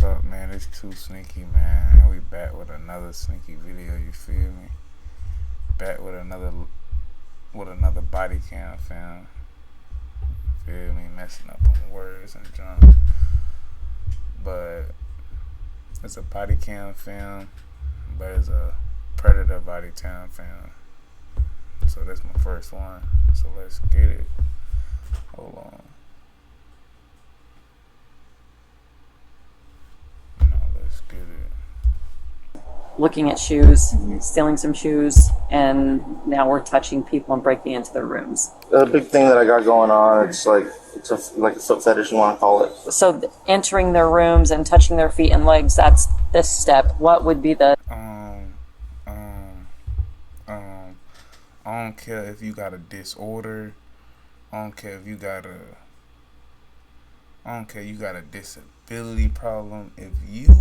up, man? It's 2Sneaky, man. And we back with another sneaky video, you feel me? Back with another body cam film. Feel me? Messing up on words and junk. But it's a body cam film, but it's a predator body cam film. So that's my first one. So let's get it. Hold on. Let's get it. Looking at shoes, stealing some shoes, and now we're touching people and breaking into their rooms. The big thing that I got going on, it's like a foot fetish, you want to call it. So entering their rooms and touching their feet and legs, that's this step. What would be the... I don't care if you got a disorder. I don't care if you got a disability problem. If you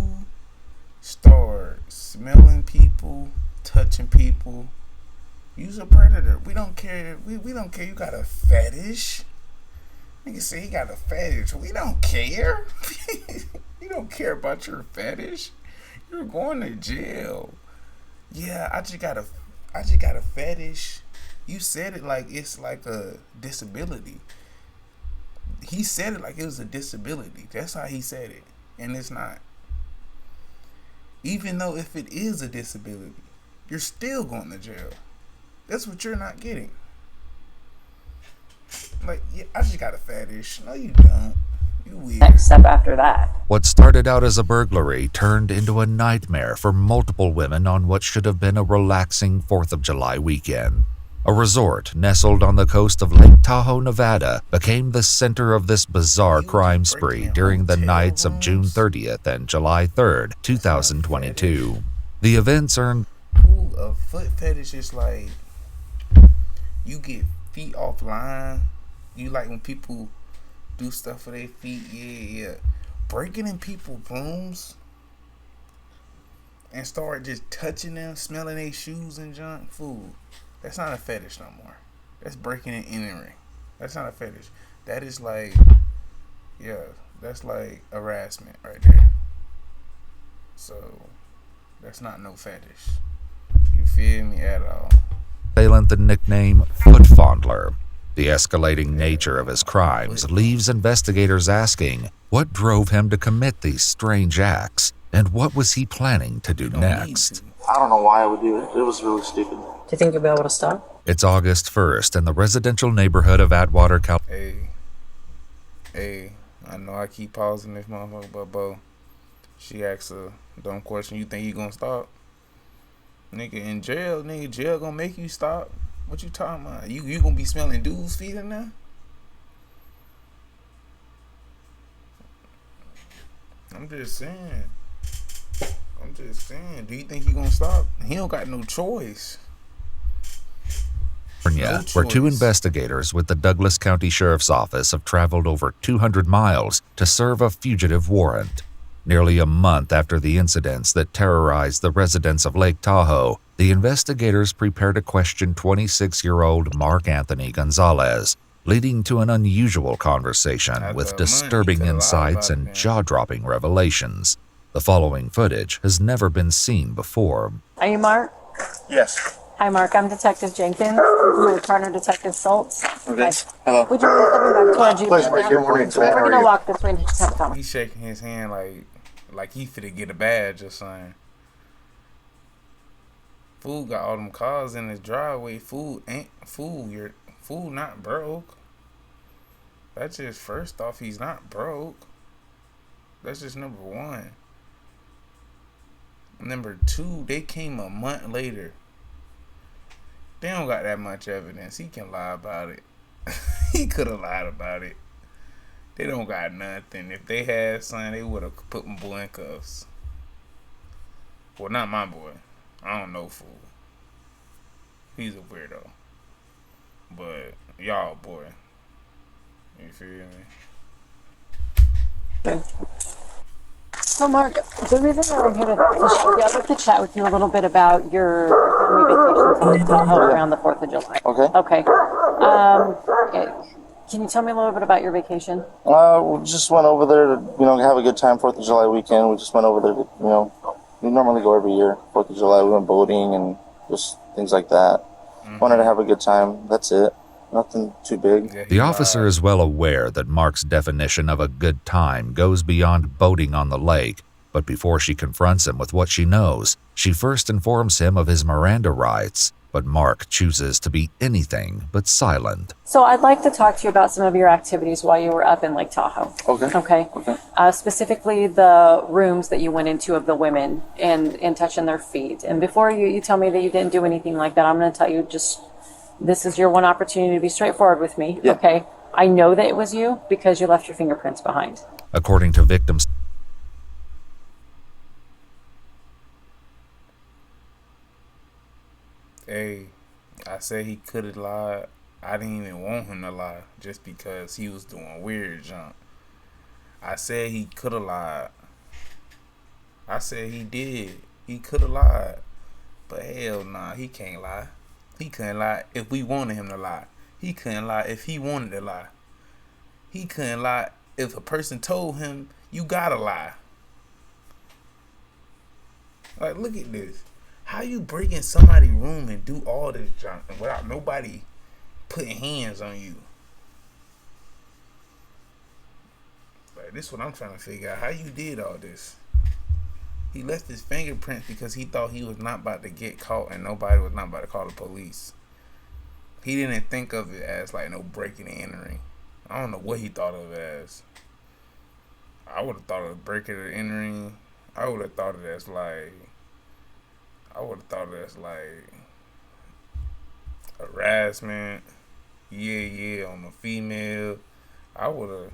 start smelling people, touching people, you's a predator. We don't care. We don't care. You got a fetish. Nigga say he got a fetish. We don't care. You don't care about your fetish. You're going to jail. Yeah, I just got a fetish. You said it like it's like a disability. He said it like it was a disability. That's how he said it. And it's not. Even though if it is a disability, you're still going to jail. That's what you're not getting. Like, yeah, I just got a fetish. No, you don't. You weird. Next step after that. What started out as a burglary turned into a nightmare for multiple women on what should have been a relaxing 4th of July weekend. A resort nestled on the coast of Lake Tahoe, Nevada, became the center of this bizarre crime spree during the nights of June 30th and July 3rd, 2022. The events earned... A foot fetish is like, you get feet offline. You like when people do stuff for their feet. Yeah. Breaking in people's rooms and start just touching them, smelling their shoes and junk food. That's not a fetish no more. That's breaking and entering. That's not a fetish. That is like, yeah, that's like harassment right there. So that's not no fetish. You feel me at all? Assailant the nickname Foot Fondler. The escalating nature of his crimes leaves investigators asking what drove him to commit these strange acts and what was he planning to do next. I don't know why I would do it. It was really stupid. Do you think you'll be able to stop? It's August 1st in the residential neighborhood of Atwater, California. Hey, I know I keep pausing this motherfucker, but bro, she asks a dumb question. You think you gonna stop? Nigga, in jail, jail gonna make you stop. What you talking about? You gonna be smelling dudes' feet in there? I'm just saying. Do you think he gonna stop? He don't got no choice. Where two investigators with the Douglas County Sheriff's Office have traveled over 200 miles to serve a fugitive warrant. Nearly a month after the incidents that terrorized the residents of Lake Tahoe, the investigators prepare to question 26-year-old Mark Anthony Gonzalez, leading to an unusual conversation with disturbing insights and jaw-dropping revelations. The following footage has never been seen before. Are you Mark? Yes. Hi, Mark. I'm Detective Jenkins. My partner, Detective Schultz. Okay. Hello. Would you please step back towards you? Pleasure. Good morning. We're going to walk this way and just have a conversation. He's shaking his hand like he finna get a badge or something. Fool got all them cars in his driveway. Fool not broke. That's just, first off, he's not broke. That's just number one. Number two, they came a month later. They don't got that much evidence. He can lie about it. He could have lied about it. They don't got nothing. If they had something, they would have put my boy in cuffs. Well, not my boy. I don't know, fool. He's a weirdo. But y'all, boy. You feel me? Okay. So, Mark, the reason that I'm here I'd like to chat with you a little bit about your family vacation to Lake Tahoe around the 4th of July. Okay. Okay. Can you tell me a little bit about your vacation? We just went over there to, have a good time 4th of July weekend. We just went over there to, we normally go every year, 4th of July. We went boating and just things like that. Wanted to have a good time. That's it. Nothing too big. Yeah, The officer is well aware that Mark's definition of a good time goes beyond boating on the lake, but before she confronts him with what she knows, she first informs him of his Miranda rights. But Mark chooses to be anything but silent. So I'd like to talk to you about some of your activities while you were up in Lake Tahoe. Okay. Okay. Specifically the rooms that you went into of the women and touching their feet. And before you tell me that you didn't do anything like that, I'm going to tell you this is your one opportunity to be straightforward with me. Yeah. Okay. I know that it was you because you left your fingerprints behind. According to victims, Hey, I said he could have lied. I didn't even want him to lie just because he was doing weird junk. I said he could have lied. I said he did. He could have lied. But hell nah, he can't lie. He couldn't lie if we wanted him to lie. He couldn't lie if he wanted to lie. He couldn't lie if a person told him, you gotta lie. Like, look at this. How you break in somebody's room and do all this junk without nobody putting hands on you? Like, this is what I'm trying to figure out. How you did all this? He left his fingerprints because he thought he was not about to get caught and nobody was not about to call the police. He didn't think of it as like no breaking and entering. I don't know what he thought of it as. I would have thought of breaking and entering. I would have thought of it as like harassment. Yeah, on a female. I would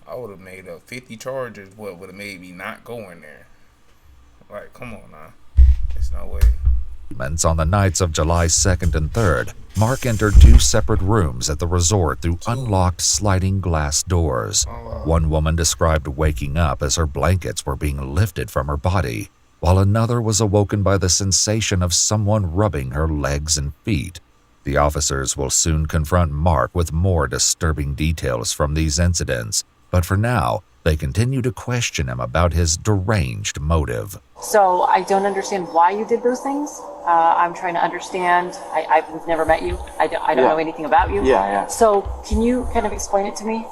have made up 50 charges. What would have made me not go in there? Like, come on now. There's no way. on the nights of July 2nd and 3rd, Mark entered 2 separate rooms at the resort through unlocked sliding glass doors. One woman described waking up as her blankets were being lifted from her body, while another was awoken by the sensation of someone rubbing her legs and feet. The officers will soon confront Mark with more disturbing details from these incidents, but for now, they continue to question him about his deranged motive. So I don't understand why you did those things. I'm trying to understand. I've never met you. I don't know anything about you. Yeah. So can you kind of explain it to me?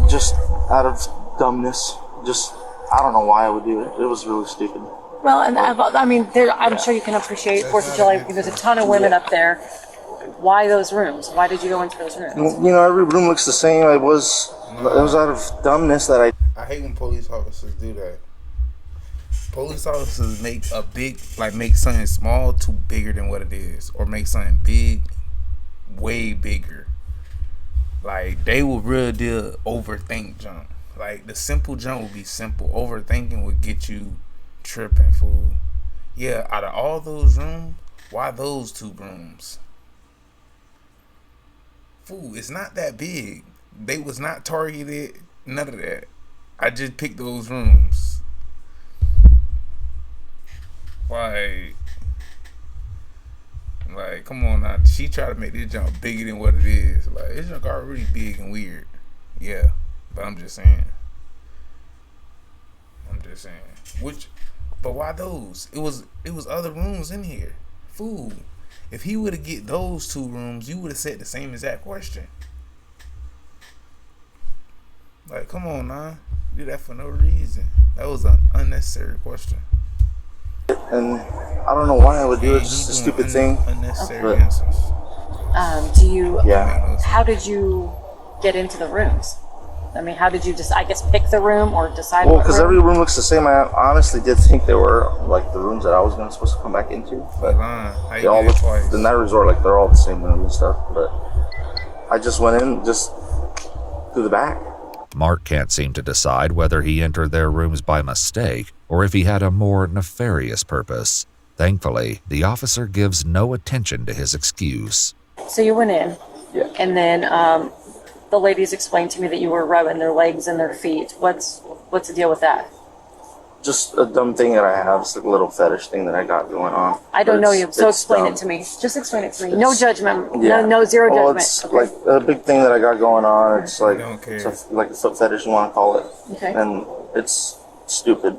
Just out of dumbness. I don't know why I would do it. It was really stupid. Well, and I'm sure you can appreciate 4th of July. There's a ton of women up there. Why those rooms? Why did you go into those rooms? Every room looks the same. It was out of dumbness that I hate when police officers do that. Police officers make make something small too bigger than what it is, or make something big way bigger. Like, they will real deal overthink junk. Like, the simple junk will be simple. Overthinking would get you tripping, fool. Yeah, out of all those rooms, why those 2 rooms? Fool, it's not that big. They was not targeted, none of that. I just picked those rooms. Like, come on now. She tried to make this junk bigger than what it is. Like, this junk already big and weird. Yeah, but I'm just saying. But why those? It was other rooms in here. Fool. If he would have get those 2 rooms, you would have said the same exact question. Like, come on now. You did that for no reason. That was an unnecessary question. And I don't know why I would do it. It's just a stupid thing. Unnecessary answers. How did you get into the rooms? I mean, how did you just, pick the room or decide? Well, because every room looks the same. I honestly did think they were like the rooms that I was supposed to come back into. But they all look, in that resort, like they're all the same rooms and stuff. But I just went in just through the back. Mark can't seem to decide whether he entered their rooms by mistake or if he had a more nefarious purpose. Thankfully, the officer gives no attention to his excuse. So you went in, and then the ladies explained to me that you were rubbing their legs and their feet. What's the deal with that? just a dumb thing that I have. It's like a little fetish thing that I got going on. I don't know you, so explain dumb. it to me. Just explain it to me. No judgment. Yeah. No zero Well, judgment. it's Okay. like a big thing that I got going on. It's like don't care. like a foot fetish, you want to call it. Okay. And it's stupid.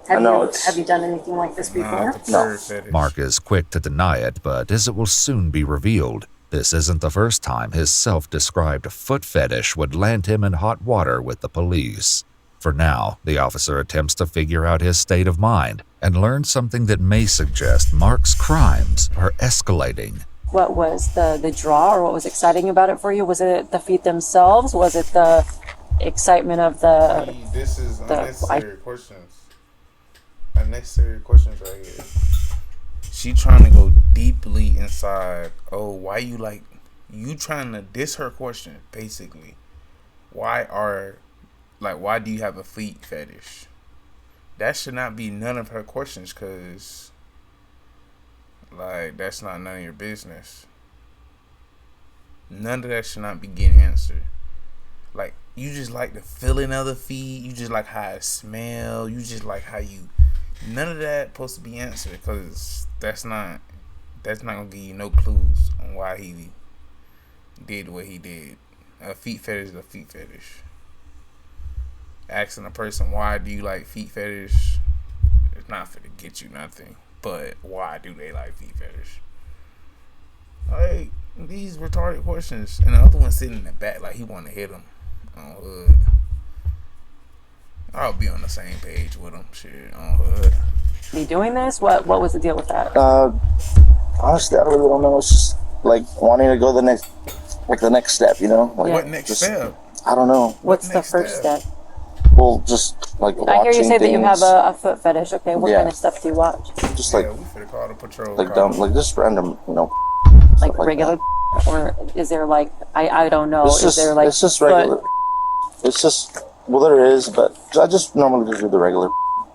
Have you done anything like this before? Nah, the bird fetish. Mark is quick to deny it, but as it will soon be revealed, this isn't the first time his self-described foot fetish would land him in hot water with the police. For now, the officer attempts to figure out his state of mind and learns something that may suggest Mark's crimes are escalating. What was the draw, or what was exciting about it for you? Was it the feet themselves? Was it the excitement of the... This is unnecessary questions. Unnecessary questions right here. She trying to go deeply inside. Oh, why you like... You trying to... This her question, basically. Why do you have a feet fetish? That should not be none of her questions, because, like, that's not none of your business. None of that should not be getting answered. Like, you just like the feeling of the feet. You just like how it smell. You just like how you... None of that supposed to be answered, because that's not going to give you no clues on why he did what he did. A feet fetish is a feet fetish. Asking a person, why do you like feet fetish? It's not for to get you nothing. But why do they like feet fetish? Like, these retarded questions. And the other one sitting in the back like he want to hit him on hood. I'll be on the same page with him. Shit, on hood. Be doing this? What was the deal with that? Honestly, I really don't know. It's just like wanting to go the next step, you know? Like, Yeah. What next step? I don't know. What's the next first step? Well, just like watching I hear you say that you have things, a foot fetish. Okay, what Yeah. kind of stuff do you watch? just like Yeah, we finna call the patrol. like car. dumb, like just random, you know. Like stuff like regular, or is there like I don't know? It's Is just there like it's just foot- regular. It's just there is, but I just normally just do the regular.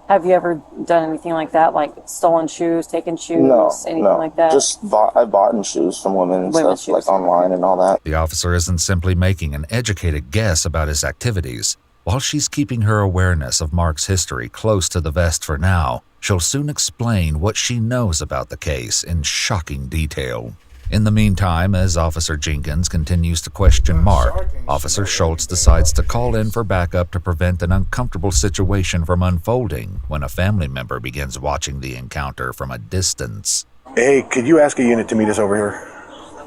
Have you ever done anything like that? Like stolen shoes, taken shoes, No, anything no. like that? Just I bought in shoes from women and Women's stuff, like shoes. online and all that. The officer isn't simply making an educated guess about his activities. While she's keeping her awareness of Mark's history close to the vest for now, she'll soon explain what she knows about the case in shocking detail. In the meantime, as Officer Jenkins continues to question Mark, Officer Schultz decides to call in for backup to prevent an uncomfortable situation from unfolding when a family member begins watching the encounter from a distance. Hey, could you ask a unit to meet us over here?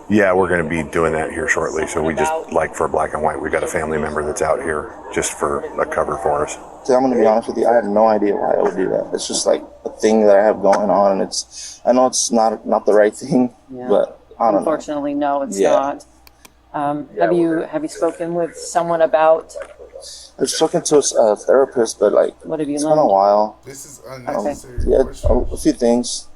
Yeah, we're going to be doing that here shortly. So we just, like for black and white, we got a family member that's out here just for a cover for us. See, I'm going to be honest with you. I have no idea why I would do that. It's just like a thing that I have going on, and I know it's not the right thing, Yeah. but I don't know. Unfortunately, no, it's Yeah. not. Have you spoken with someone about I was talking to a therapist, but like what have you it's been a learned? while. This is unnecessary. Yeah, questions. a few things.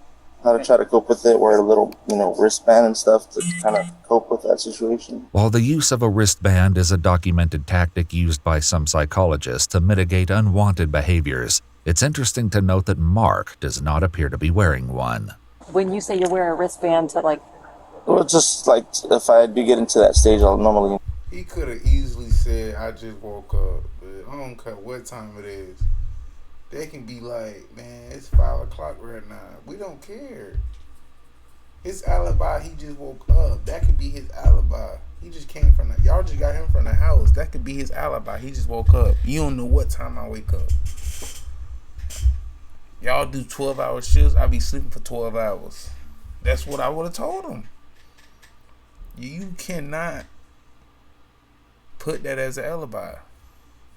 How to try to cope with it. Wear a little, wristband and stuff to kind of cope with that situation. While the use of a wristband is a documented tactic used by some psychologists to mitigate unwanted behaviors, it's interesting to note that Mark does not appear to be wearing one. When you say you wear a wristband to like, Well, just like if I do get into that stage, I'll normally. He could have easily said, I just woke up. But I don't care what time it is. They can be like, man, it's 5 o'clock right now. We don't care. His alibi, he just woke up. That could be his alibi. He just came from y'all just got him from the house. That could be his alibi. He just woke up. You don't know what time I wake up. Y'all do 12-hour shifts. I be sleeping for 12 hours. That's what I would have told him. You cannot put that as an alibi.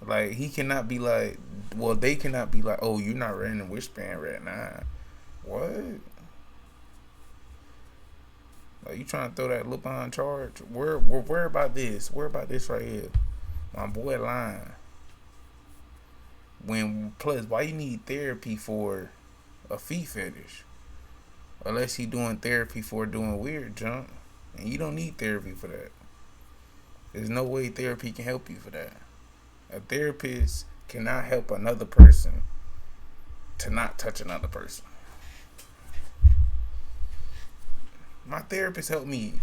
Like, he cannot be like, well, they cannot be like, oh, you're not wearing a wristband right now. What? Like, you trying to throw that look behind charge? Where about this? Where about this right here? My boy lying. Plus, why you need therapy for a feet fetish? Unless he doing therapy for doing weird junk. And you don't need therapy for that. There's no way therapy can help you for that. A therapist cannot help another person to not touch another person. My therapist helped me.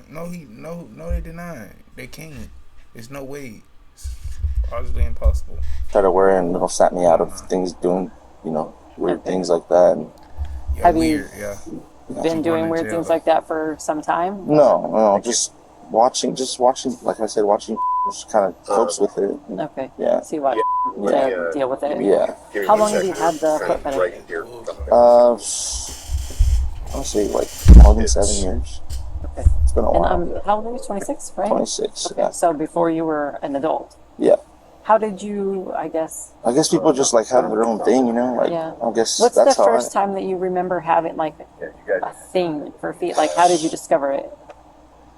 No, they denied. They can't. There's no way. Positively impossible. Started wearing, sat me out of things, doing, weird things like that. And Yeah, Have you- weird. Yeah. Been doing weird things like that for some time? no, just watching, like I said, watching just kind of copes with it. Okay. Yeah. See what to deal with it. Yeah. How long have you had the foot fetish? I'll say like more than 7 years. Okay. It's been a while. And how old are you? 26, right? 26. Okay. Yeah. So before you were an adult. Yeah. How did you, I guess people just like have their own thing, Like, Yeah. I guess What's that's the how first time that you remember having like a thing for feet? Like, how did you discover it?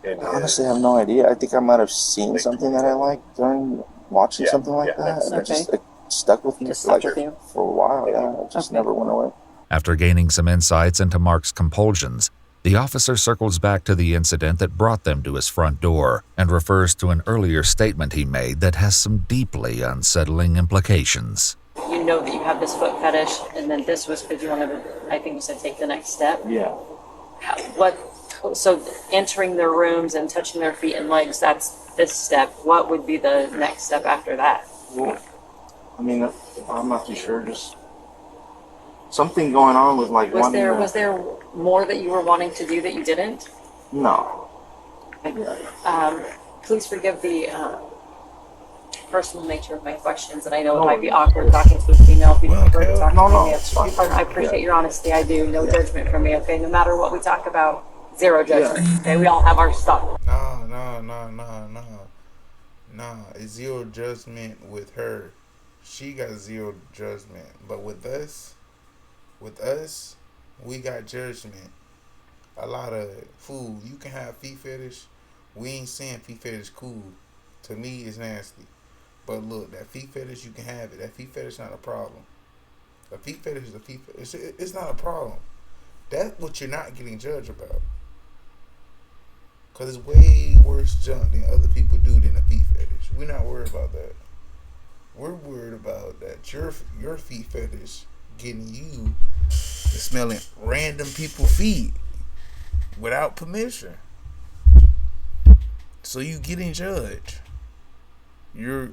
I honestly have no idea. I think I might have seen something that I liked during watching something like that. And it just stuck with me Just for, stuck with you. for a while. Yeah, it just never went away. After gaining some insights into Mark's compulsions, the officer circles back to the incident that brought them to his front door and refers to an earlier statement he made that has some deeply unsettling implications. You know that you have this foot fetish, and then this was because you wanted to, I think you said, take the next step. Yeah. So entering their rooms and touching their feet and legs, that's this step. What would be the next step after that? Well, I mean, I'm not too sure. Just something going on with like Was there more that you were wanting to do that you didn't? No. Please forgive the personal nature of my questions, and I know it might be awkward talking to a female if you prefer to talk to me. it's fine. I appreciate your honesty. I do. No judgment from me. Okay, no matter what we talk about, zero judgment. Okay, we all have our stuff. No. It's zero judgment with her. She got zero judgment. But with us, we got judgment. A lot of food. You can have feet fetish. We ain't saying feet fetish cool. To me, it's nasty. But look, that feet fetish, you can have it. That feet fetish not a problem. A feet fetish is a feet fetish. It's not a problem. That's what you're not getting judged about. Because it's way worse junk than other people do than a feet fetish. We're not worried about that. We're worried about that your feet fetish getting you to smelling random people's feet without permission. So you getting judged. You're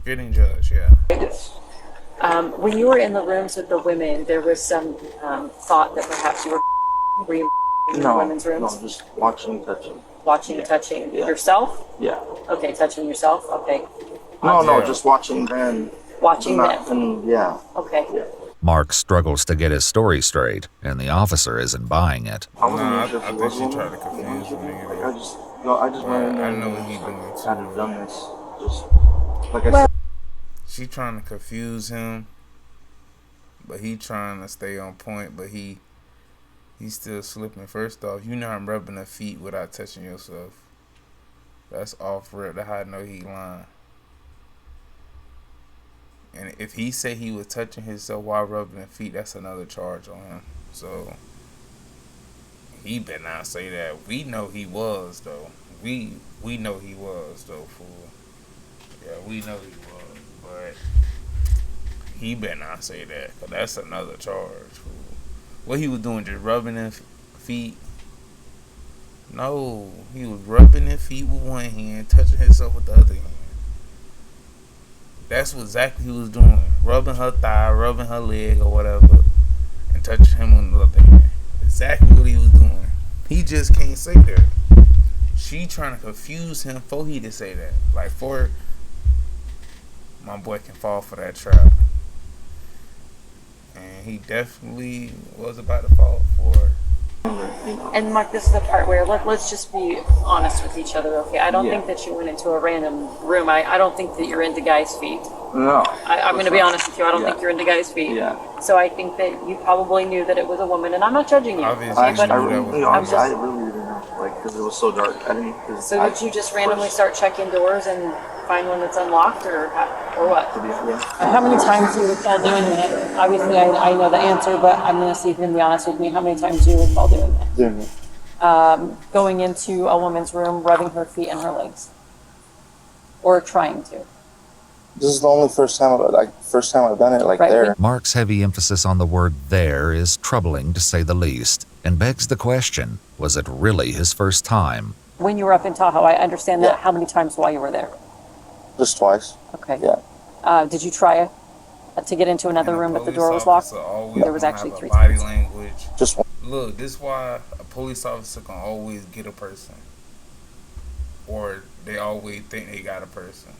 getting judged, yeah. When you were in the rooms with the women, there was some thought that perhaps you were you in the women's rooms? No, just watching, touching. Watching, touching yourself? Yeah. Okay, touching yourself? Okay. No, just watching them. Watching them. And, yeah. Okay. Yeah. Mark struggles to get his story straight, and the officer isn't buying it. I wasn't Nah, sure if I it think was she woman. tried to confuse the nigga. Like, I just went in there. I know what he doing too. Kind of done this. Just like I said. She trying to confuse him, but he trying to stay on point, but he's still slipping. First off, you know I'm rubbing her feet without touching yourself. That's off rip. That's how I know he lying. And if he say he was touching himself while rubbing his feet, that's another charge on him. So he better not say that. We know he was though. We know he was though, fool. Yeah, we know he was, but he better not say that, 'cause that's another charge, fool. What he was doing, just rubbing his feet? No, he was rubbing his feet with one hand, touching himself with the other hand. That's what exactly he was doing. Rubbing her thigh, rubbing her leg or whatever, and touching him on the other hand. Exactly what he was doing. He just can't say that. She trying to confuse him for he to say that. Like, for my boy can fall for that trap. And he definitely was about to fall for it. And Mark, this is the part where let's just be honest with each other, okay? I don't think that you went into a random room. I don't think that you're into guys' feet. No. I'm going to be honest with you. I don't think you're into guys' feet. Yeah. So I think that you probably knew that it was a woman, and I'm not judging you. Obviously, Okay, but I knew really, that honestly, just- I really didn't know, like, because it was so dark. I didn't. so did you just randomly start checking doors and find one that's unlocked, or what? How many times do you recall doing that? Obviously, I know the answer, but I'm going to see if you can be honest with me. How many times do you recall doing that? Going into a woman's room, rubbing her feet and her legs, or trying to. This is the only first time I've done it, like, Right. there. Mark's heavy emphasis on the word there is troubling to say the least, and begs the question, was it really his first time? When you were up in Tahoe, I understand that. Yeah. How many times while you were there? Just twice. Okay. Yeah. Did you try to get into another And room, a but the police door was locked? officer always There was gonna actually have a 3 body times. language. Just one. Look, this is why a police officer can always get a person, or they always think they got a person.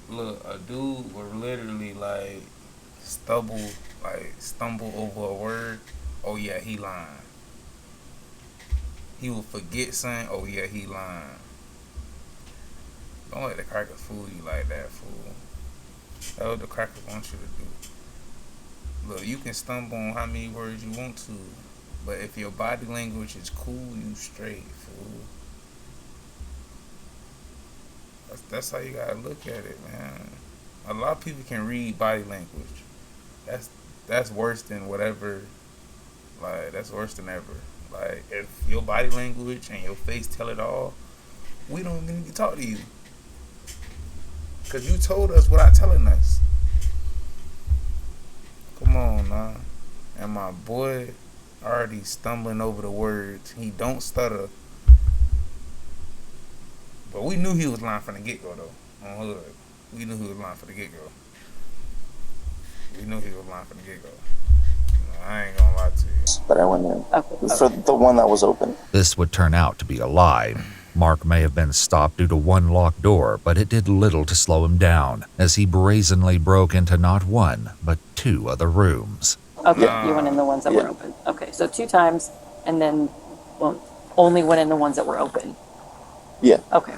Look, a dude would literally like stumble over a word. Oh yeah, he lying. He will forget something. Oh yeah, he lying. Don't let the crackers fool you like that, fool. That's what the crackers want you to do. Look, you can stumble on how many words you want to, but if your body language is cool, you straight, fool. That's how you gotta look at it, man. A lot of people can read body language. That's worse than whatever. Like, that's worse than ever. Like, if your body language and your face tell it all, we don't even need to talk to you. Because you told us without telling us. Come on, nah. And my boy already stumbling over the words. He don't stutter. But we knew he was lying from the get-go, though. On hood. We knew he was lying from the get-go. We knew he was lying from the get-go. I ain't gonna lie to you. But I went in. Okay. For the one that was open. This would turn out to be a lie. Mark may have been stopped due to one locked door, but it did little to slow him down, as he brazenly broke into not one, but 2 other rooms. Okay, you went in the ones that were open. Okay, so 2 times, and then only went in the ones that were open. Yeah. Okay.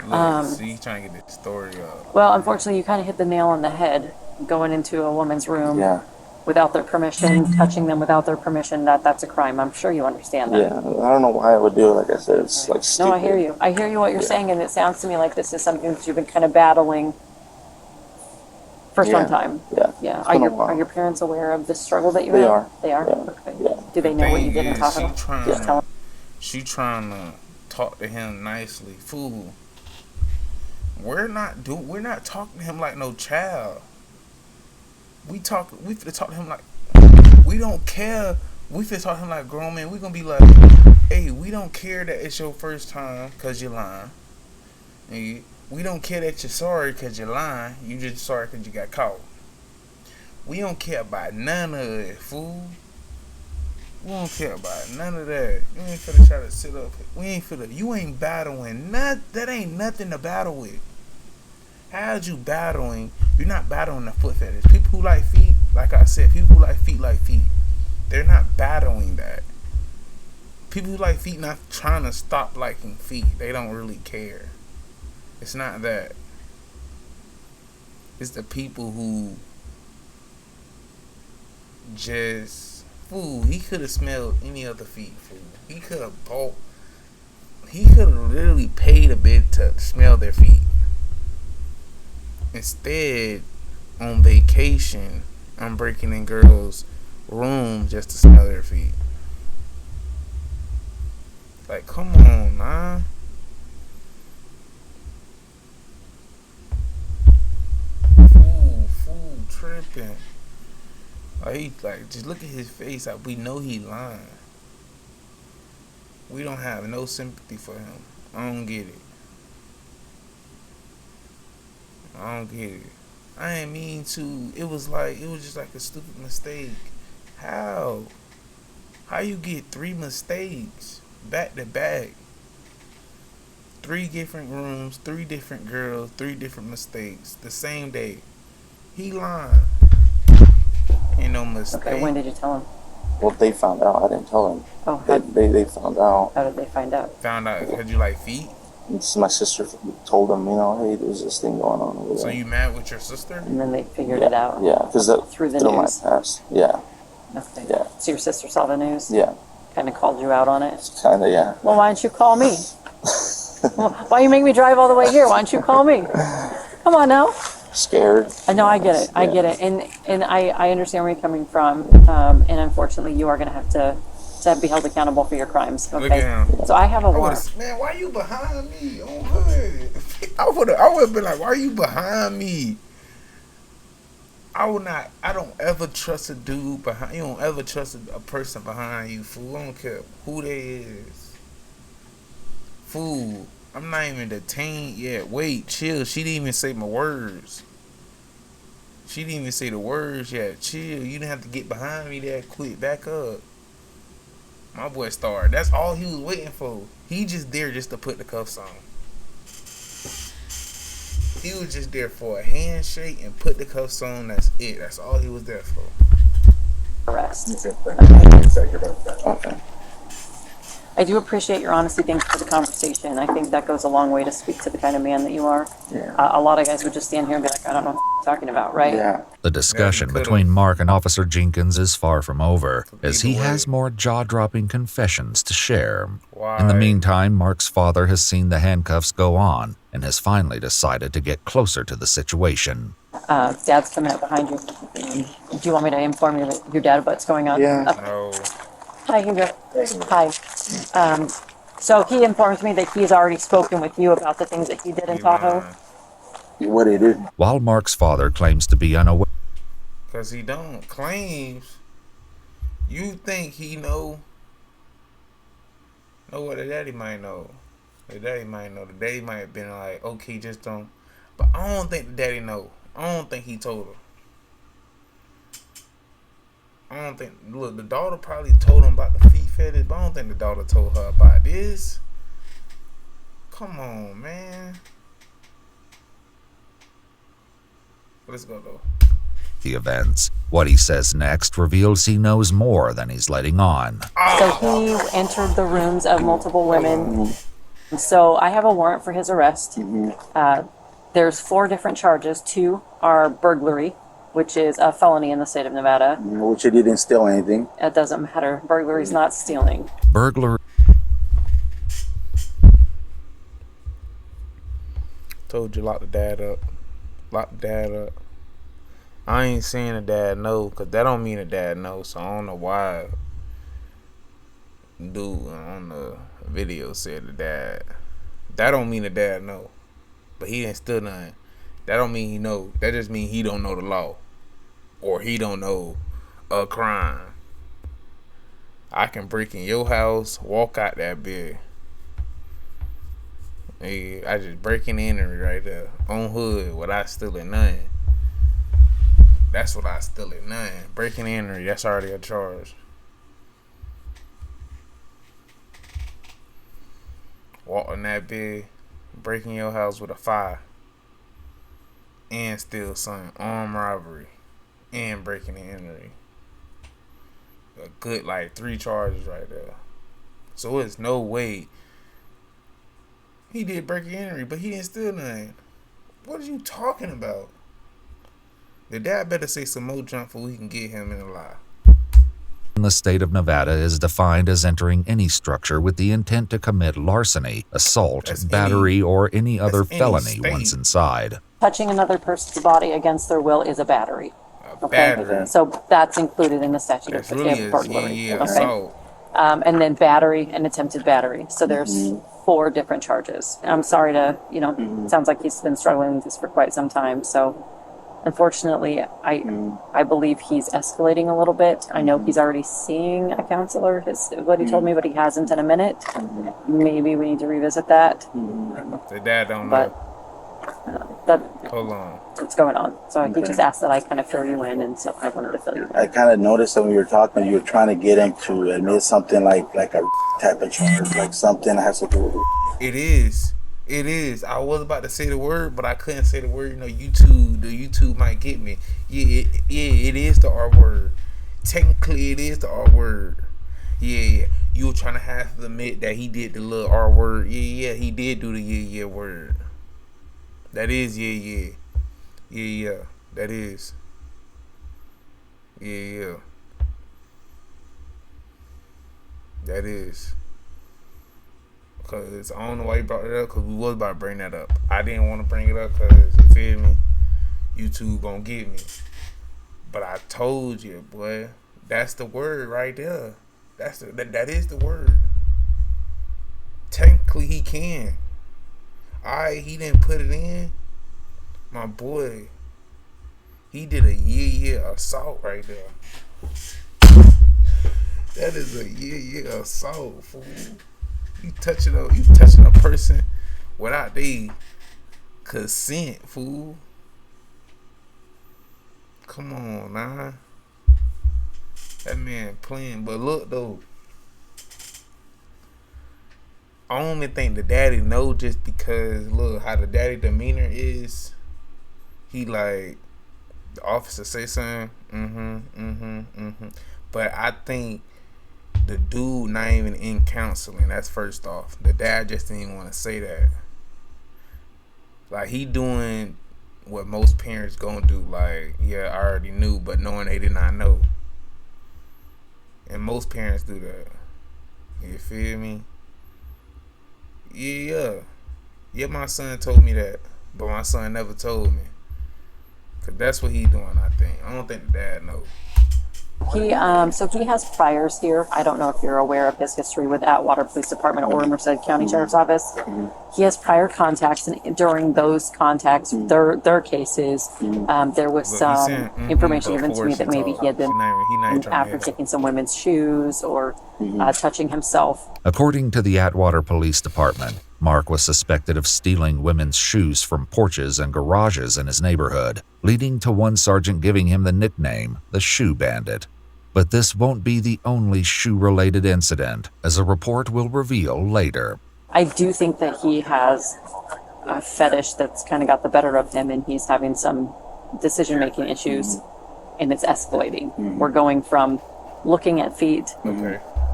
Look, see, he's trying to get this story up. Well, unfortunately, you kind of hit the nail on the head. Going into a woman's room Yeah. without their permission, touching them without their permission, that's a crime. I'm sure you understand that. Yeah. I don't know why I would do it. Like I said, it's like stupid. No, I hear you. I hear you what you're saying, and it sounds to me like this is something that you've been kind of battling for some time. Yeah. Yeah. It's been a while. Are your parents aware of the struggle that you They have? are. They are? Yeah. Okay. Yeah. Do they know what you did in Tahoe? Just tell them. She trying to talk to him nicely. Fool. We're not talking to him like no child. We finna talk to him like we don't care. We finna talk to him like grown men. We gonna be like, hey, we don't care that it's your first time cause you're lying. Hey, we don't care that you're sorry cause you're lying. You just sorry cause you got caught. We don't care about none of it, fool. We don't care about none of that. You ain't finna try to sit up. You ain't battling. That ain't nothing to battle with. How's you battling? You're not battling the foot fetish. People who like feet, like I said, people who like feet. They're not battling that. People who like feet not trying to stop liking feet. They don't really care. It's not that. It's the people who just, fool, he could have smelled any other feet, fool. He could have literally paid a bit to smell their feet. Instead, on vacation, I'm breaking in girls' rooms just to smell their feet. Like, come on, nah. Fool, tripping. Like, just look at his face. We know he lying. We don't have no sympathy for him. I don't get it. I ain't mean to. It was just like a stupid mistake. How you get 3 mistakes back to back? 3 different rooms, 3 different girls, 3 different mistakes the same day. He lying. Ain't no mistake. Okay, when did you tell them? Well, they found out. I didn't tell them. Oh, They found out. how did they find out? Found out because you like feet? My sister told them, hey, there's this thing going on over there. So you mad with your sister? And then they figured it out. Yeah, because Through the my news. past. Yeah. Okay. Yeah. So your sister saw the news? Yeah. Kind of called you out on it? Kind of, yeah. Well, why didn't you call me? Well, why you make me drive all the way here? Why don't you call me? Come on now. Scared. I know, I get it. I Yeah. get it. And I understand where you're coming from. And unfortunately, you are going to have to be held accountable for your crimes. Okay. Look at him. So I have a warrant. Man, why you behind me on hood? I would have been like, why are you behind me? I don't ever trust a dude behind. You don't ever trust a person behind you, fool. I don't care who they is. fool, I'm not even detained yet. Wait, chill. She didn't even say my words. She didn't even say the words yet. Chill. You didn't have to get behind me that quick. Back up. My boy started. That's all he was waiting for. He just there just to put the cuffs on. He was just there for a handshake and put the cuffs on. That's it. That's all he was there for. Arrest. Okay. I do appreciate your honesty. Thanks for the conversation. I think that goes a long way to speak to the kind of man that you are. Yeah. A lot of guys would just stand here and be like, I don't know what you're talking about, right? Yeah. The discussion Yeah, you could've. between Mark and Officer Jenkins is far from over, as he Either way. has more jaw-dropping confessions to share. Why? In the meantime, Mark's father has seen the handcuffs go on and has finally decided to get closer to the situation. Dad's coming up behind you. Do you want me to inform your dad of what's going on? Yeah. No. Hi, Hugo. Hi. So he informs me that he's already spoken with you about the things that he did in Tahoe. What he did? While Mark's father claims to be unaware, Because he don't. Claims. You think he know what the daddy might know. The daddy might know. The daddy might have been like, okay, just don't. But I don't think the daddy know. I don't think he told her. I don't think. Look, the daughter probably told him about the feet fetish, but I don't think the daughter told her about this. Come on, man. Let's go though. the events. What he says next reveals he knows more than he's letting on. So he entered the rooms of multiple women. So I have a warrant for his arrest. There's 4 different charges. 2 are burglary, which is a felony in the state of Nevada. Which he didn't steal anything. It doesn't matter. Burglary is not stealing. Burglary. Told you, lock the dad up. Lock the dad up. I ain't saying the dad no, because that don't mean the dad no, so I don't know why dude on the video said the dad. That don't mean the dad no. But he didn't steal nothing. That don't mean he know. That just mean he don't know the law. Or he don't know a crime. I can break in your house, walk out that bed. Hey, I just breaking in and right there on hood without stealing nothing. That's what I steal at nothing. Breaking in and that's already a charge. Walk in that bed, breaking your house with a fire, and steal something, armed robbery, and breaking and entering. A good 3 charges right there. So it's no way. He did break and entry, but he didn't steal nothing. What are you talking about? The dad better say some more junk before we can get him in a lie. In the state of Nevada is defined as entering any structure with the intent to commit larceny, assault, That's battery, or any other any felony state. once inside. Touching another person's body against their will is a battery. A battery. So that's included in the statute That's of really burglary. Okay. assault. And then battery and attempted battery. So there's 4 different charges. I'm sorry to, it sounds like he's been struggling with this for quite some time. So unfortunately, I believe he's escalating a little bit. I know he's already seeing a counselor, is what he told me, but he hasn't in a minute. Maybe we need to revisit that. The dad don't But know. Hold on. That's going on. So he just asked that I kind of fill you in, and so I wanted to fill you in. I kind of noticed that when you were talking, you were trying to get him to admit something like a type of charge, like something that has to do with. It is. It is. I was about to say the word, but I couldn't say the word. YouTube might get me. It is the R word. Technically, it is the R word. Yeah. You were trying to have to admit that he did the little R word. Yeah. He did do the word. That is yeah. That is. Yeah. That is. Because I don't know why you brought it up, because we was about to bring that up. I didn't want to bring it up because, you feel me, YouTube gonna get me. But I told you, boy, that's the word right there. That is the word. Technically, he can. Alright, he didn't put it in. My boy, he did a assault right there. That is a assault, fool. You touching a person without their consent, fool. Come on, nah. That man playing. But look though, I only think the daddy know just because look how the daddy demeanor is. He like the officer say something, but I think the dude not even in counseling. That's first off. The dad just didn't even want to say that. Like he doing what most parents gonna do. Like, yeah, I already knew, but knowing they did not know. And most parents do that. You feel me? Yeah. My son told me that, but my son never told me. Cause that's what he doing. I think. I don't think the dad knows. He so he has priors here. I don't know if you're aware of his history with Atwater Police Department or Merced County Sheriff's Office. He has prior contacts, and during those contacts, their cases, there was some information given to me that maybe he had been after taking some women's shoes or touching himself. According to the Atwater Police Department, Mark was suspected of stealing women's shoes from porches and garages in his neighborhood, leading to one sergeant giving him the nickname the Shoe Bandit. But this won't be the only shoe-related incident, as a report will reveal later. I do think that he has a fetish that's kind of got the better of him, and he's having some decision-making issues, and it's escalating. We're going from looking at feet,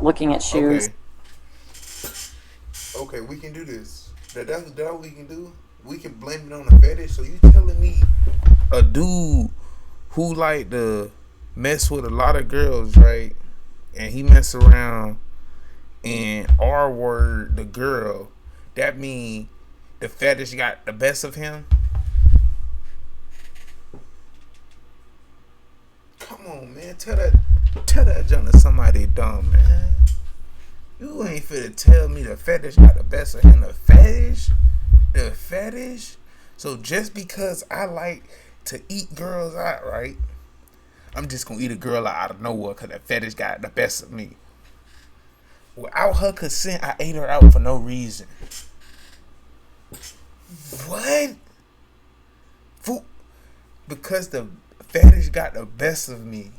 looking at shoes. Okay, we can do this. That's what we can do. We can blame it on the fetish. So you telling me a dude who like to mess with a lot of girls, right? And he mess around and R-word the girl. That mean the fetish got the best of him? Come on, man. Tell that junk to somebody dumb, man. You ain't finna tell me the fetish got the best of him. The fetish? So just because I like to eat girls out, right? I'm just gonna eat a girl out of nowhere because the fetish got the best of me. Without her consent, I ate her out for no reason. What? Because the fetish got the best of me.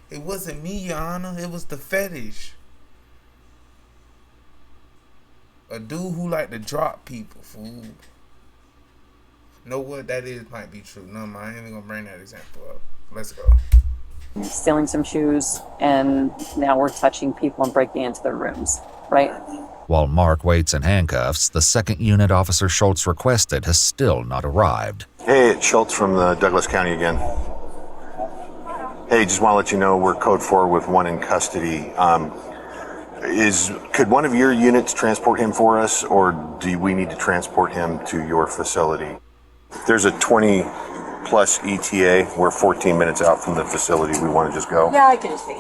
It wasn't me, Your Honor. It was the fetish. A dude who like to drop people, fool. Know what that is might be true. No, I ain't even gonna bring that example up. Let's go. Stealing some shoes, and now we're touching people and breaking into their rooms, right? While Mark waits in handcuffs, the second unit Officer Schultz requested has still not arrived. Hey, it's Schultz from the Douglas County again. Hey, just want to let you know we're code 4 with one in custody. Could one of your units transport him for us, or do we need to transport him to your facility? There's a 20-plus ETA. We're 14 minutes out from the facility. We want to just go. Yeah, I can just see.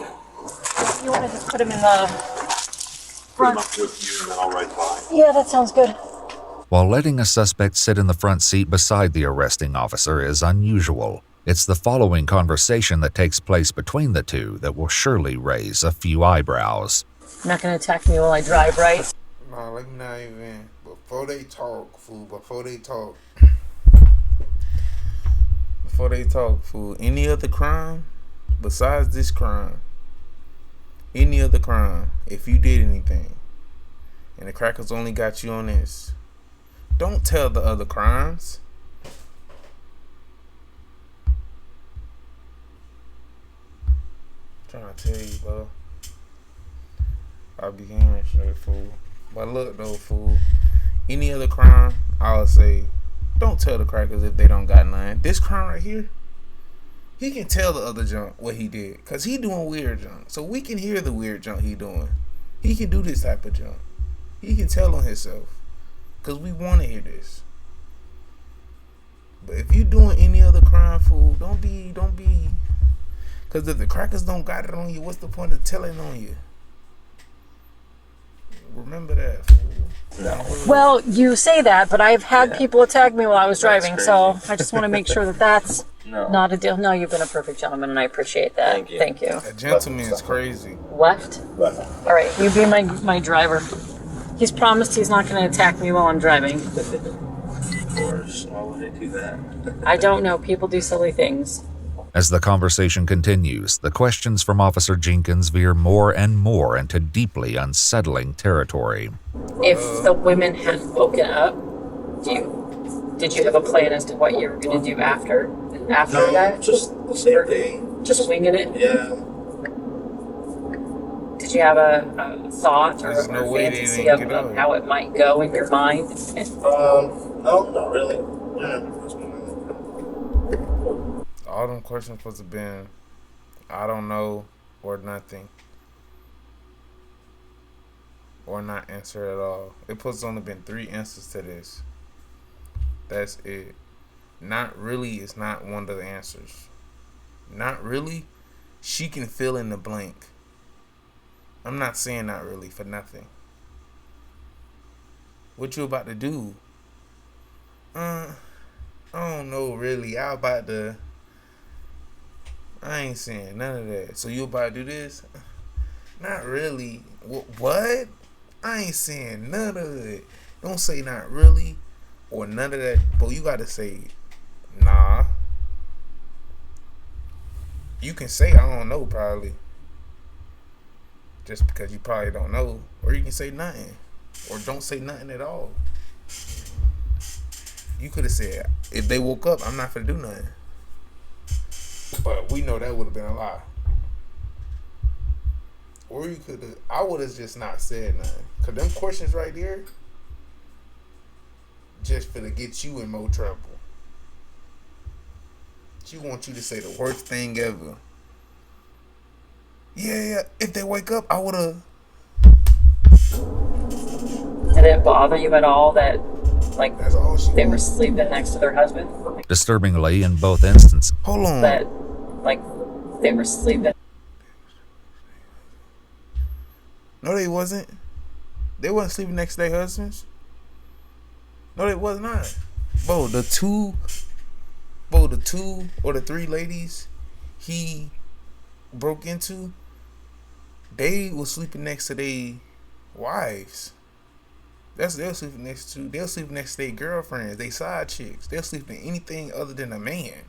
You want to just put him in the front? Put him up with you, and then I'll ride by. Yeah, that sounds good. While letting a suspect sit in the front seat beside the arresting officer is unusual, it's the following conversation that takes place between the two that will surely raise a few eyebrows. You're not going to attack me while I drive, right? No, let me not even. Before they talk, fool. Before they talk, fool. Any other crime besides this crime, any other crime, if you did anything, and the crackers only got you on this, don't tell the other crimes. I'm trying to tell you, bro. I'll be hearing straight, fool. But look, though, fool. Any other crime, I'll say, don't tell the crackers if they don't got none. This crime right here, he can tell the other junk what he did. Because he doing weird junk. So we can hear the weird junk he doing. He can do this type of junk. He can tell on himself. Because we want to hear this. But if you doing any other crime, fool, don't be. Because if the crackers don't got it on you, what's the point of telling on you? Remember that, fool. Well, you say that, but I've had people attack me while I was driving, so I just want to make sure that that's not a deal. No, you've been a perfect gentleman, and I appreciate that. Thank you. That gentleman is crazy. Left? All right, you be my driver. He's promised he's not going to attack me while I'm driving. Of course, why would they do that? I don't know. People do silly things. As the conversation continues, the questions from Officer Jenkins veer more and more into deeply unsettling territory. If the women had woken up, did you have a plan as to what you were going to do after that? Just the same thing. Just winging it? Yeah. Did you have a thought or There's no way they fantasy didn't of get up. how it might go in your mind? No, not really. Yeah. All them questions supposed to been, I don't know, or nothing. Or not answer at all. It supposed to only been 3 answers to this. That's it. Not really is not one of the answers. Not really, she can fill in the blank. I'm not saying not really for nothing. What you about to do? I don't know really. I ain't saying none of that. So you about to do this? Not really. What? I ain't saying none of it. Don't say not really or none of that. But you gotta say nah. You can say I don't know probably. Just because you probably don't know. Or you can say nothing. Or don't say nothing at all. You could have said, if they woke up, I'm not gonna do nothing. But we know that would have been a lie. Or you could have, I would have just not said nothing. Because them questions right there, just finna get you in more trouble. She wants you to say the worst thing ever. Yeah, if they wake up, I would have. Did it bother you at all that, like, That's all she they were wants. sleeping next to their husband? Disturbingly, in both instances, Hold on. That, like, they were sleeping. No, they wasn't. They wasn't sleeping next to their husbands. No, they was not. Bro, the two or the 3 ladies he broke into, they was sleeping next to their wives. That's they'll sleep next to their girlfriends, they side chicks. They'll sleep in anything other than a man.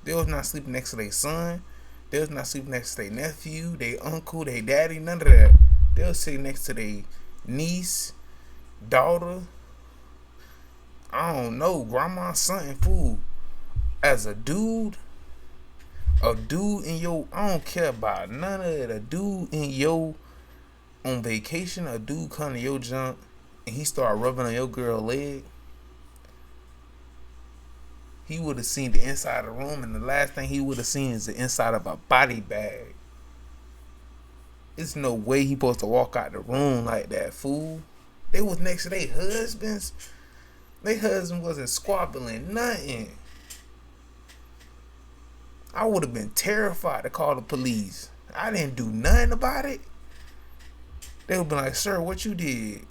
They was not sleeping next to their son. They was not sleeping next to their nephew, their uncle, their daddy, none of that. They was sitting next to their niece, daughter, I don't know, grandma, something, fool. As a dude in your, I don't care about none of it. A dude in your, on vacation, a dude come to your junk and he start rubbing on your girl leg. He would have seen the inside of the room, and the last thing he would have seen is the inside of a body bag. There's no way he supposed to walk out the room like that, fool. They was next to their husbands. Their husband wasn't squabbling nothing. I would have been terrified to call the police. I didn't do nothing about it. They would be like, sir, what you did?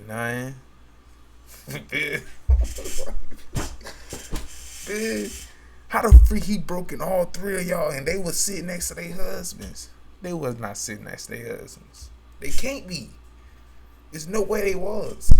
Nothing. Bitch, how the freak he broken all 3 of y'all and they was sitting next to their husbands? They was not sitting next to their husbands. They can't be. There's no way they was.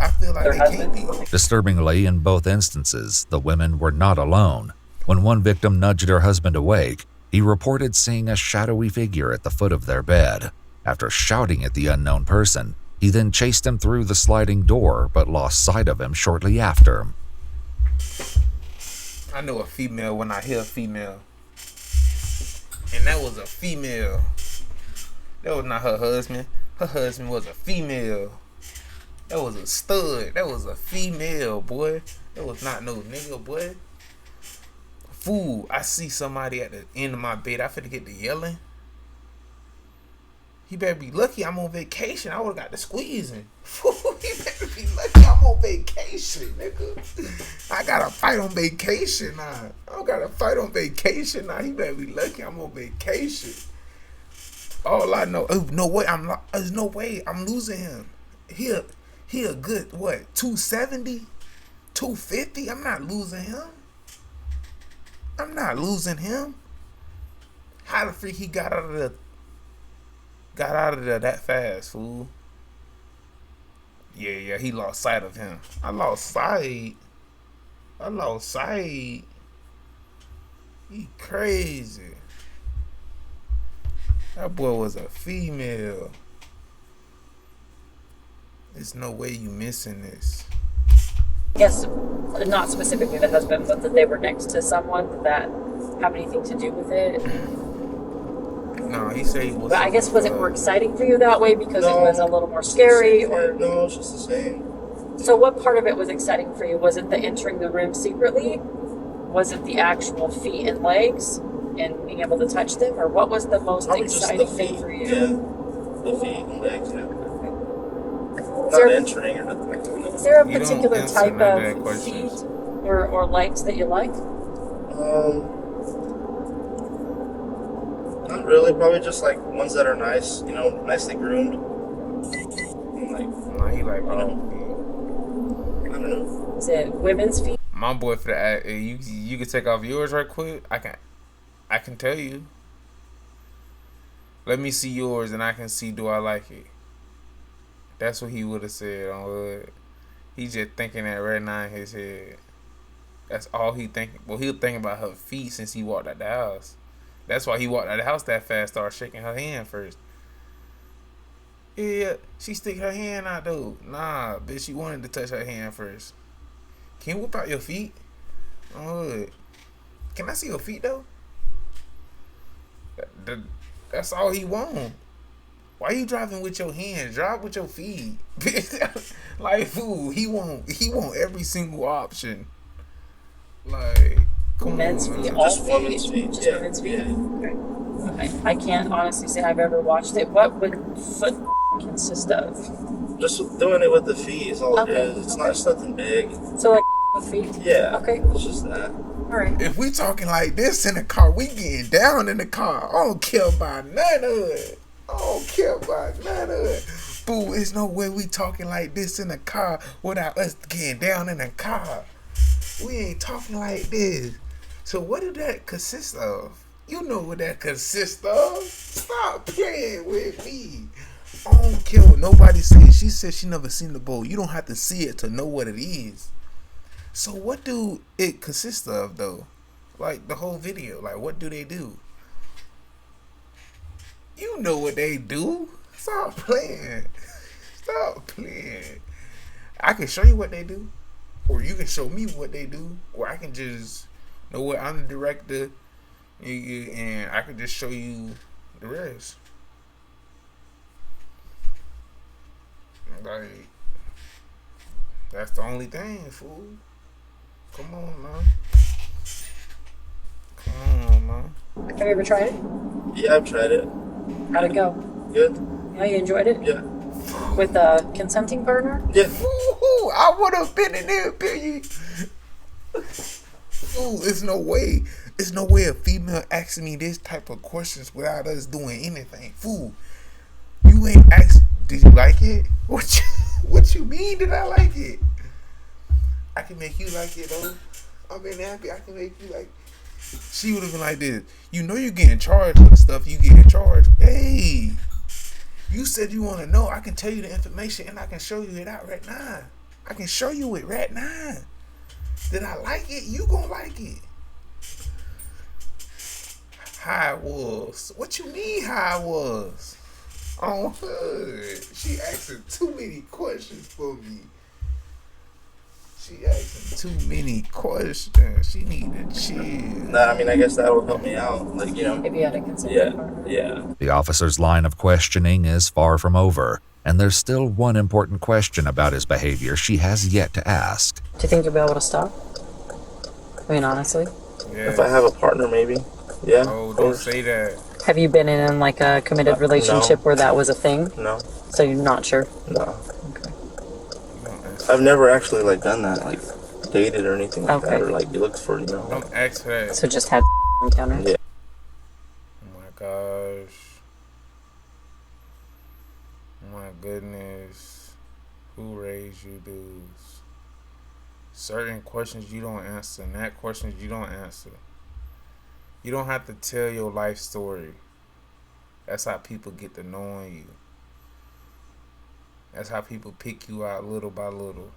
I feel like they can't be. disturbingly, in both instances, the women were not alone. When one victim nudged her husband awake, he reported seeing a shadowy figure at the foot of their bed. After shouting at the unknown person, he then chased him through the sliding door but lost sight of him shortly after. I know a female when I hear a female. And that was a female. That was not her husband. Her husband was a female. That was a stud. That was a female, boy. That was not no nigga, boy. Fool, I see somebody at the end of my bed. I finna get to yelling. He better be lucky I'm on vacation. I would've got the squeezing. Fool, he better be lucky I'm on vacation, nigga. I gotta fight on vacation now. I gotta fight on vacation now. He better be lucky I'm on vacation. All I know, no way, there's no way I'm losing him. He a good, what, 270? 250? I'm not losing him. I'm not losing him. How the freak he got out of the got out of there that fast, fool. Yeah, he lost sight of him. I lost sight. He crazy. That boy was a female. There's no way you missing this. I guess not specifically the husband, but that they were next to someone. Did that have anything to do with it? No, he said he was. But I guess was it more exciting for you that way because it was a little more scary, or no, it's just the same. so? What part of it was exciting for you? Was it the entering the room secretly? Was it the actual feet and legs and being able to touch them, or what was the most Probably exciting just the feet. thing for you? Yeah, the feet and legs. Yeah. Is Not there, entering or nothing like that. is there a You don't particular answer type none of that of questions. feet or legs that you like? Not really. Probably just like ones that are nice, nicely groomed. And like, Nah, he like know. all I don't know. Is it women's feet? my boy for the you can take off yours right quick. I can tell you. Let me see yours and I can see do I like it. That's what he would have said on hood. He just thinking that right now in his head. That's all he thinking. Well, he'll think about her feet since he walked out the house. That's why he walked out the house that fast. Started shaking her hand first. Yeah, she stick her hand out though. Nah, bitch, she wanted to touch her hand first. Can you whip out your feet? Oh, can I see your feet though? That's all he want. Why you driving with your hands? Drive with your feet. Like, fool, he want every single option. Like, come Men's on, feet, man. all Just women's feet, feet. just Yeah, women's feet. yeah. Okay. I can't honestly say I've ever watched it. What would foot consist of? Just doing it with the feet is all Okay. it is. It's nothing big. So like with feet. Yeah. Okay. It's just that. All right. If we talking like this in the car, we getting down in the car. I don't care about none of it. I don't care about none of it. Boo, there's no way we talking like this in the car without us getting down in the car. We ain't talking like this. So what did that consist of? You know what that consists of. Stop playing with me. I don't care what nobody says. She said she never seen the bowl. You don't have to see it to know what it is. So what do it consist of though? Like the whole video. Like what do they do? You know what they do. Stop playing. Stop playing. I can show you what they do. Or you can show me what they do. Or I can just know what I'm the director and I can just show you the rest. Like that's the only thing, fool. Come on, man. Come on, man. Have you ever tried it? Yeah, I've tried it. How'd it go? Good. Yeah, you enjoyed it? Yeah. With a consenting partner? Yeah. Ooh, I would have been in there, baby. Ooh, there's no way. There's no way a female asking me this type of questions without us doing anything. Fool, you ain't asked, did you like it? What you mean did I like it? I can make you like it, though. I'm been happy. I can make you like. She would have been like this. You know you're getting charged for the stuff you getting charged. Hey, you said you want to know. I can tell you the information and I can show you it out right now. I can show you it right now. Did I like it? You gonna like it. How I was. What you mean how I was? On her. She asking too many questions for me. She asking too many questions. She need to chill. Nah, I mean, I guess that would help me out. Like, If you had a consenting partner. Yeah. The officer's line of questioning is far from over, and there's still one important question about his behavior she has yet to ask. Do you think you'll be able to stop? I mean, honestly. Yeah. If I have a partner, maybe. Yeah. Oh, of don't course. say that. Have you been in like a committed relationship No. where that was a thing? No. So you're not sure? No. Okay. I've never actually like done that, like dated or anything like that, Okay. or like looked for, Don't ask for that. So just had encounters? Yeah. Oh my gosh. Oh my goodness. Who raised you dudes? Certain questions you don't answer, and that questions you don't answer. You don't have to tell your life story. That's how people get to knowing you. That's how people pick you out little by little.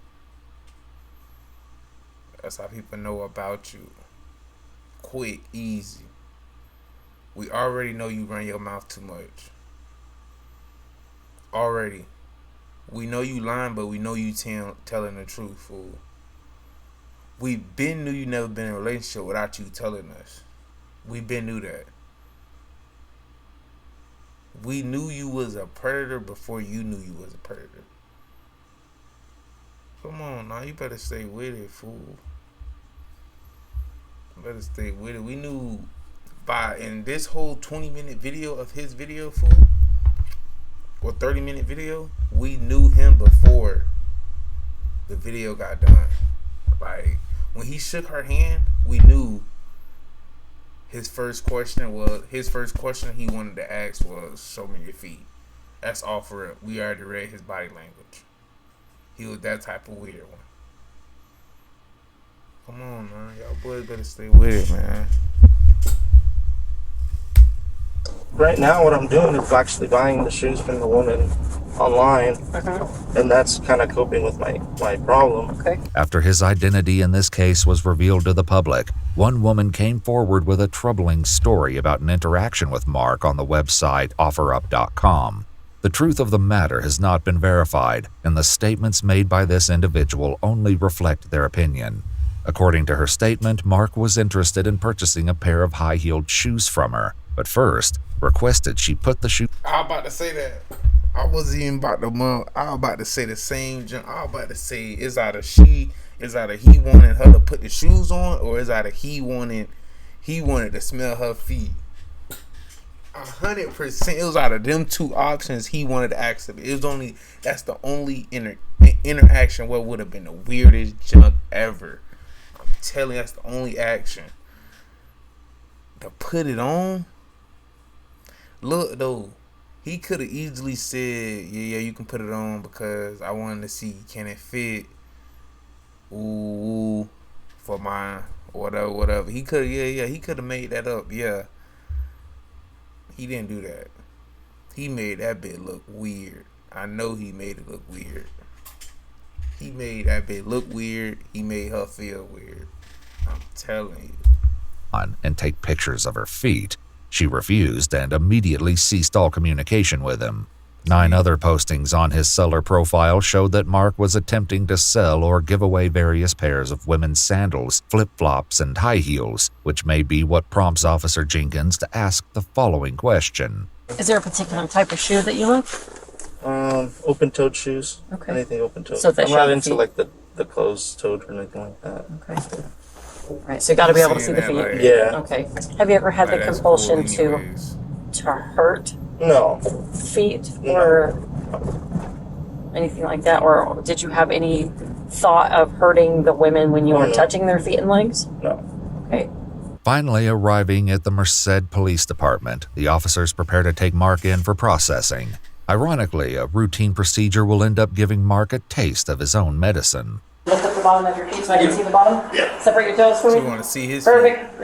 That's how people know about you. Quick, easy. We already know you run your mouth too much. Already. We know you lying, but we know you telling the truth, fool. We been knew you never been in a relationship without you telling us. We been knew that. We knew you was a predator before you knew you was a predator. Come on now, you better stay with it, fool. You better stay with it. We knew in this whole 20-minute video of his video, fool, or 30-minute video, we knew him before the video got done. Like, when he shook her hand, we knew his first question he wanted to ask was, show me your feet. That's all for real. We already read his body language. He was that type of weird one. Come on, man. Y'all boys better stay with it, man. Right now, what I'm doing is actually buying the shoes from the woman online, and that's kind of coping with my problem. Okay. After his identity in this case was revealed to the public, one woman came forward with a troubling story about an interaction with Mark on the website OfferUp.com. The truth of the matter has not been verified, and the statements made by this individual only reflect their opinion. According to her statement, Mark was interested in purchasing a pair of high-heeled shoes from her, but first requested she put the shoe. I was about to say that. I wasn't even about to I was about to say the same junk. I was about to say it's either he wanted her to put the shoes on, or it's either he wanted to smell her feet. 100%. It was out of them two options he wanted to ask them. That's the only interaction what would have been the weirdest junk ever. I'm telling you, that's the only action. To put it on. Look though, he could have easily said, yeah, you can put it on because I wanted to see can it fit. Ooh, for mine, whatever. He could, he could have made that up, yeah. He didn't do that. He made that bit look weird. I know he made it look weird. He made that bit look weird. He made her feel weird. I'm telling you. And take pictures of her feet. She refused and immediately ceased all communication with him. 9 other postings on his seller profile showed that Mark was attempting to sell or give away various pairs of women's sandals, flip-flops, and high heels, which may be what prompts Officer Jenkins to ask the following question. Is there a particular type of shoe that you like? Open-toed shoes. Okay. Anything open-toed. So I'm not into like the closed-toed or anything like that. Okay. All right, so you got to be able to see the feet. Like, Yeah. Okay. Have you ever had the that's compulsion cool anyways. to hurt No. feet or anything like that? Or did you have any thought of hurting the women when you were touching their feet and legs? No. Okay. Finally arriving at the Merced Police Department, the officers prepare to take Mark in for processing. Ironically, a routine procedure will end up giving Mark a taste of his own medicine. Lift up the bottom of your feet so I can see the bottom? Yeah. Separate your toes for me? You want to see his Perfect.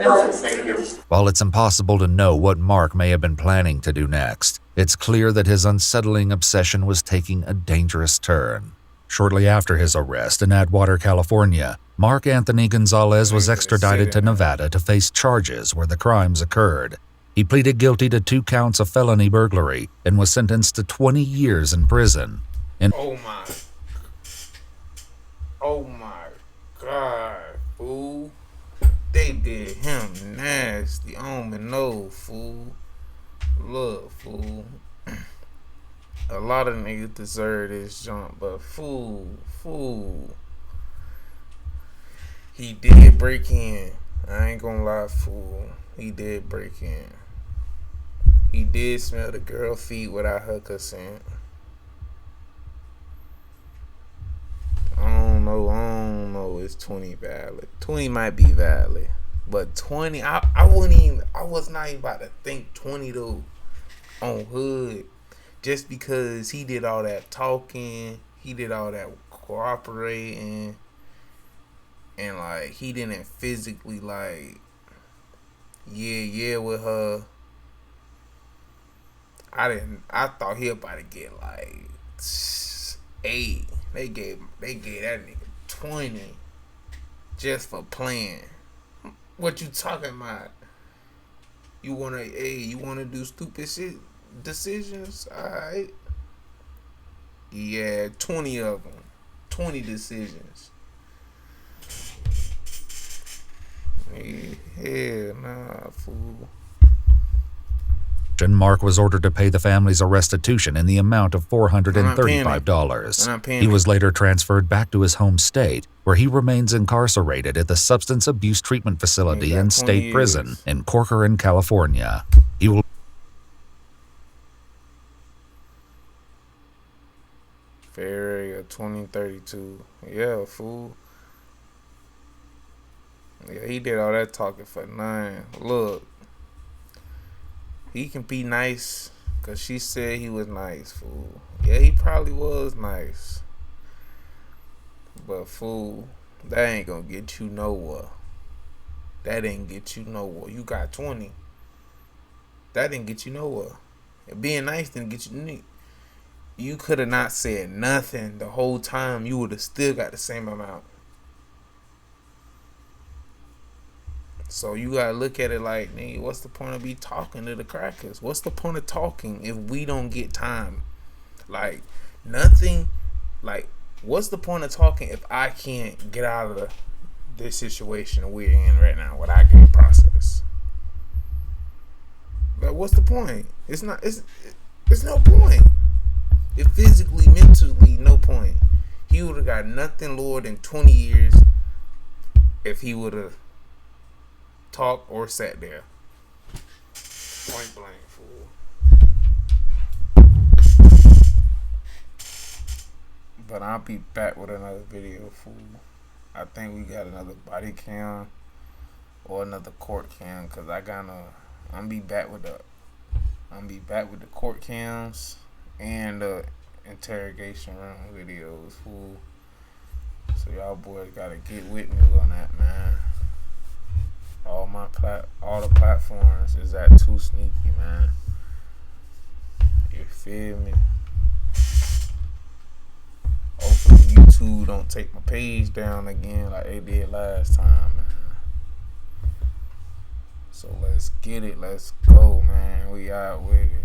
While it's impossible to know what Mark may have been planning to do next, it's clear that his unsettling obsession was taking a dangerous turn. Shortly after his arrest in Atwater, California, Mark Anthony Gonzalez was extradited to Nevada to face charges where the crimes occurred. He pleaded guilty to 2 counts of felony burglary and was sentenced to 20 years in prison. Oh my God, fool. They did him nasty. I don't even know, fool. Look, fool. A lot of niggas deserve this jump, but fool. He did break in. I ain't gonna lie, fool. He did break in. He did smell the girl feet without her consent. I don't know. It's 20 valid. 20 might be valid, but 20, I was not even about to think 20 though on hood, just because he did all that talking, he did all that cooperating, and like he didn't physically like yeah with her. I thought he about to get like 8. They gave that nigga 20 just for playing. What you talking about? You wanna do stupid shit decisions? Alright. Yeah, 20 of them. 20 decisions. Yeah, nah, fool. Mark was ordered to pay the family's a restitution in the amount of $435. I'm not paying He it. was later transferred back to his home state, where he remains incarcerated at the Substance Abuse Treatment Facility He got and 20 State years. Prison in Corcoran, California. He will Fair area 2032. Yeah, fool. Yeah, he did all that talking for nothing. Look, he can be nice because she said he was nice, fool. Yeah, he probably was nice. But, fool, that ain't gonna get you nowhere. That ain't get you nowhere. You got 20. That didn't get you nowhere. And being nice didn't get you. You could have not said nothing the whole time. You would have still got the same amount. So you gotta look at it like, nigga, what's the point of be talking to the crackers? What's the point of talking if we don't get time? Like, nothing. Like, what's the point of talking if I can't get out of this situation we're in right now without getting processed? Like, what's the point? It's no point. It physically, mentally, no point. He would have got nothing lower than 20 years if he would have talked or sat there. Point blank, fool. But I'll be back with another video, fool. I think we got another body cam or another court cam, cause I'm be back with the court cams and the interrogation room videos, fool. So y'all boys gotta get with me on that, man. All the platforms is at 2Sneaky, man. You feel me? Hopefully YouTube don't take my page down again like they did last time, man. So let's get it. Let's go, man. We out with it.